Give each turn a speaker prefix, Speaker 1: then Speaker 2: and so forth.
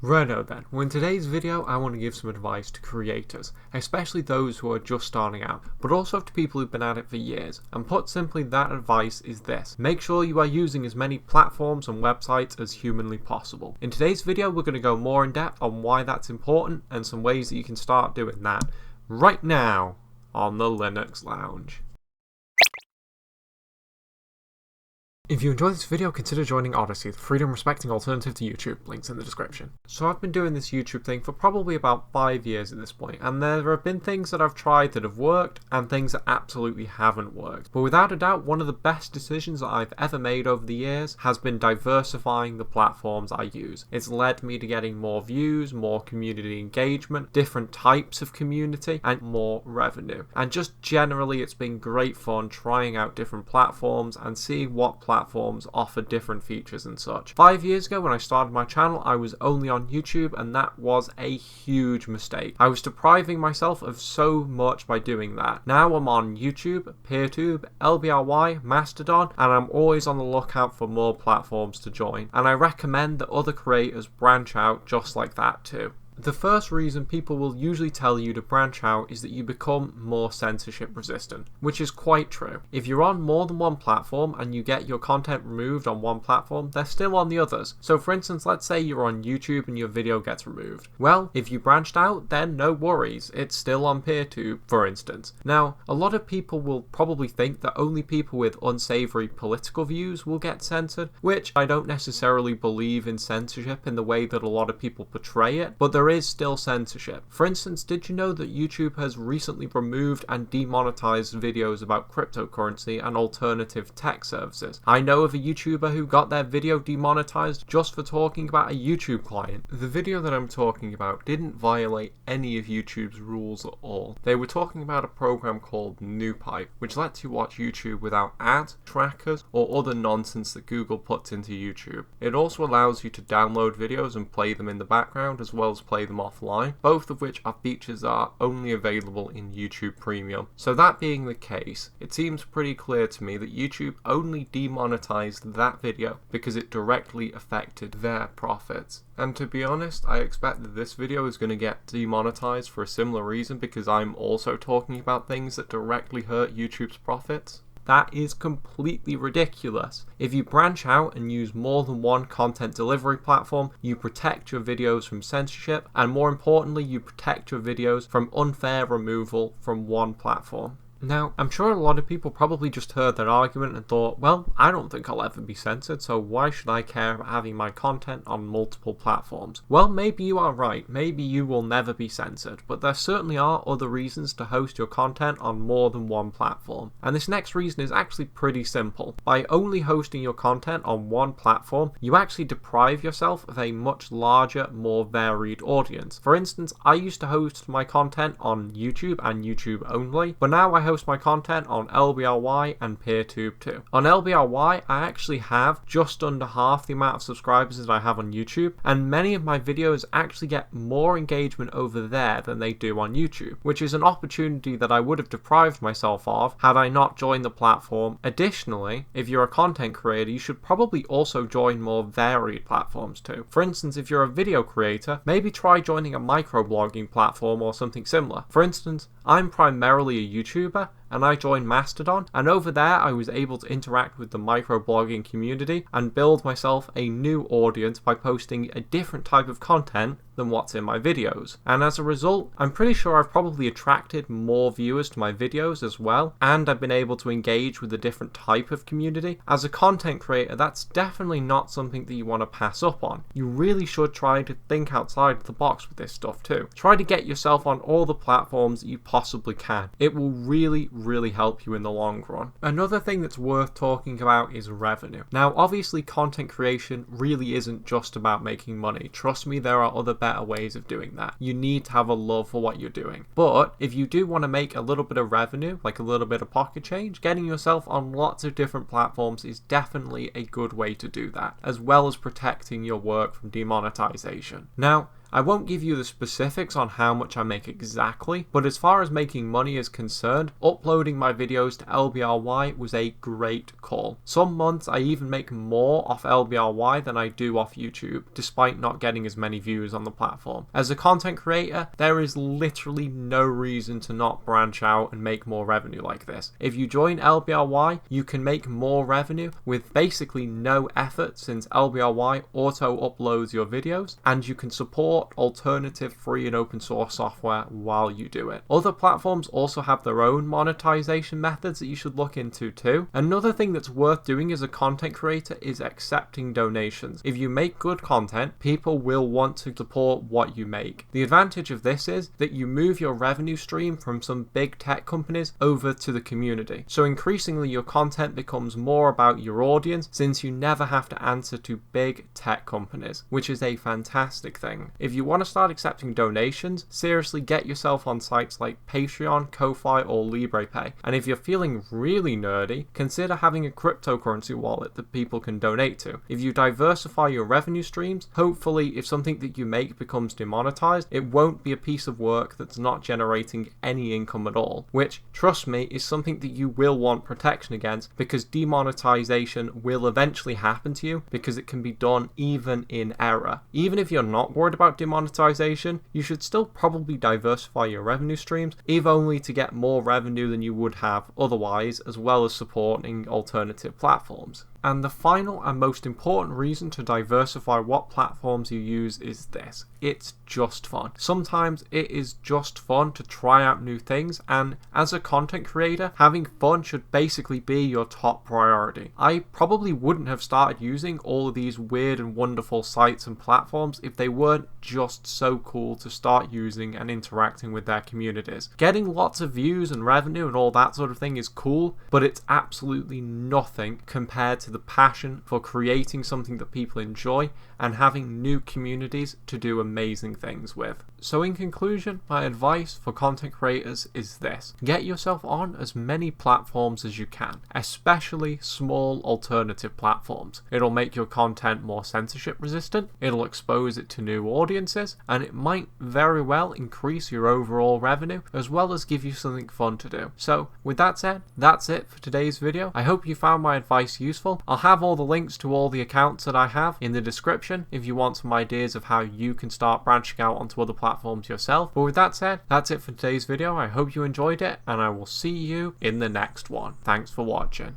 Speaker 1: Righto then, well in today's video I want to give some advice to creators, especially those who are just starting out, but also to people who've been at it for years, and put simply that advice is this: make sure you are using as many platforms and websites as humanly possible. In today's video we're going to go more in depth on why that's important and some ways that you can start doing that right now on the Linux Lounge. If you enjoyed this video, consider joining Odyssey, the freedom-respecting alternative to YouTube. Links in the description. So I've been doing this YouTube thing for probably about 5 years at this point, and there have been things that I've tried that have worked, and things that absolutely haven't worked. But without a doubt, one of the best decisions that I've ever made over the years has been diversifying the platforms I use. It's led me to getting more views, more community engagement, different types of community, and more revenue. And just generally, it's been great fun trying out different platforms and seeing what platforms offer different features and such. 5 years ago when I started my channel, I was only on YouTube, and that was a huge mistake. I was depriving myself of so much by doing that. Now I'm on YouTube, PeerTube, LBRY, Mastodon, and I'm always on the lookout for more platforms to join. And I recommend that other creators branch out just like that too. The first reason people will usually tell you to branch out is that you become more censorship resistant, which is quite true. If you're on more than one platform and you get your content removed on one platform, they're still on the others. So for instance, let's say you're on YouTube and your video gets removed. Well, if you branched out, then no worries, it's still on PeerTube, for instance. Now, a lot of people will probably think that only people with unsavory political views will get censored, which I don't necessarily believe in censorship in the way that a lot of people portray it, but there is still censorship. For instance, did you know that YouTube has recently removed and demonetized videos about cryptocurrency and alternative tech services? I know of a YouTuber who got their video demonetized just for talking about a YouTube client. The video that I'm talking about didn't violate any of YouTube's rules at all. They were talking about a program called NewPipe, which lets you watch YouTube without ads, trackers, or other nonsense that Google puts into YouTube. It also allows you to download videos and play them in the background, as well as play them offline, both of which are features that are only available in YouTube Premium. So that being the case, it seems pretty clear to me that YouTube only demonetized that video because it directly affected their profits. And to be honest, I expect that this video is going to get demonetized for a similar reason, because I'm also talking about things that directly hurt YouTube's profits. That is completely ridiculous. If you branch out and use more than one content delivery platform, you protect your videos from censorship, and more importantly, you protect your videos from unfair removal from one platform. Now, I'm sure a lot of people probably just heard that argument and thought, well, I don't think I'll ever be censored, so why should I care about having my content on multiple platforms? Well, maybe you are right. Maybe you will never be censored, but there certainly are other reasons to host your content on more than one platform. And this next reason is actually pretty simple. By only hosting your content on one platform, you actually deprive yourself of a much larger, more varied audience. For instance, I used to host my content on YouTube and YouTube only, but now I host my content on LBRY and PeerTube too. On LBRY, I actually have just under half the amount of subscribers that I have on YouTube, and many of my videos actually get more engagement over there than they do on YouTube, which is an opportunity that I would have deprived myself of had I not joined the platform. Additionally, if you're a content creator, you should probably also join more varied platforms too. For instance, if you're a video creator, maybe try joining a microblogging platform or something similar. For instance, I'm primarily a YouTuber, and I joined Mastodon, and over there I was able to interact with the microblogging community and build myself a new audience by posting a different type of content than what's in my videos. And as a result, I'm pretty sure I've probably attracted more viewers to my videos as well, and I've been able to engage with a different type of community. As a content creator, that's definitely not something that you want to pass up on. You really should try to think outside the box with this stuff too. Try to get yourself on all the platforms that you possibly can. It will really help you in the long run. Another thing that's worth talking about is revenue. Now, obviously content creation really isn't just about making money. Trust me, there are other better ways of doing that. You need to have a love for what you're doing. But if you do want to make a little bit of revenue, like a little bit of pocket change, getting yourself on lots of different platforms is definitely a good way to do that, as well as protecting your work from demonetization. Now, I won't give you the specifics on how much I make exactly, but as far as making money is concerned, uploading my videos to LBRY was a great call. Some months I even make more off LBRY than I do off YouTube, despite not getting as many views on the platform. As a content creator, there is literally no reason to not branch out and make more revenue like this. If you join LBRY, you can make more revenue with basically no effort, since LBRY auto uploads your videos, and you can support alternative free and open source software while you do it. Other platforms also have their own monetization methods that you should look into too. Another thing that's worth doing as a content creator is accepting donations. If you make good content, people will want to support what you make. The advantage of this is that you move your revenue stream from some big tech companies over to the community. So increasingly your content becomes more about your audience, since you never have to answer to big tech companies, which is a fantastic thing. If you want to start accepting donations, seriously get yourself on sites like Patreon, Ko-Fi or LibrePay. And if you're feeling really nerdy, consider having a cryptocurrency wallet that people can donate to. If you diversify your revenue streams, hopefully if something that you make becomes demonetized, it won't be a piece of work that's not generating any income at all, which, trust me, is something that you will want protection against, because demonetization will eventually happen to you, because it can be done even in error. Even if you're not worried about demonetization, you should still probably diversify your revenue streams, if only to get more revenue than you would have otherwise, as well as supporting alternative platforms. And the final and most important reason to diversify what platforms you use is this: it's just fun. Sometimes it is just fun to try out new things, and as a content creator, having fun should basically be your top priority. I probably wouldn't have started using all of these weird and wonderful sites and platforms if they weren't just so cool to start using and interacting with their communities. Getting lots of views and revenue and all that sort of thing is cool, but it's absolutely nothing compared to the passion for creating something that people enjoy and having new communities to do amazing things with. So in conclusion, my advice for content creators is this: get yourself on as many platforms as you can, especially small alternative platforms. It'll make your content more censorship resistant, it'll expose it to new audiences, and it might very well increase your overall revenue, as well as give you something fun to do. So with that said, that's it for today's video. I hope you found my advice useful. I'll have all the links to all the accounts that I have in the description if you want some ideas of how you can start branching out onto other platforms yourself. But with that said, that's it for today's video. I hope you enjoyed it, and I will see you in the next one. Thanks for watching.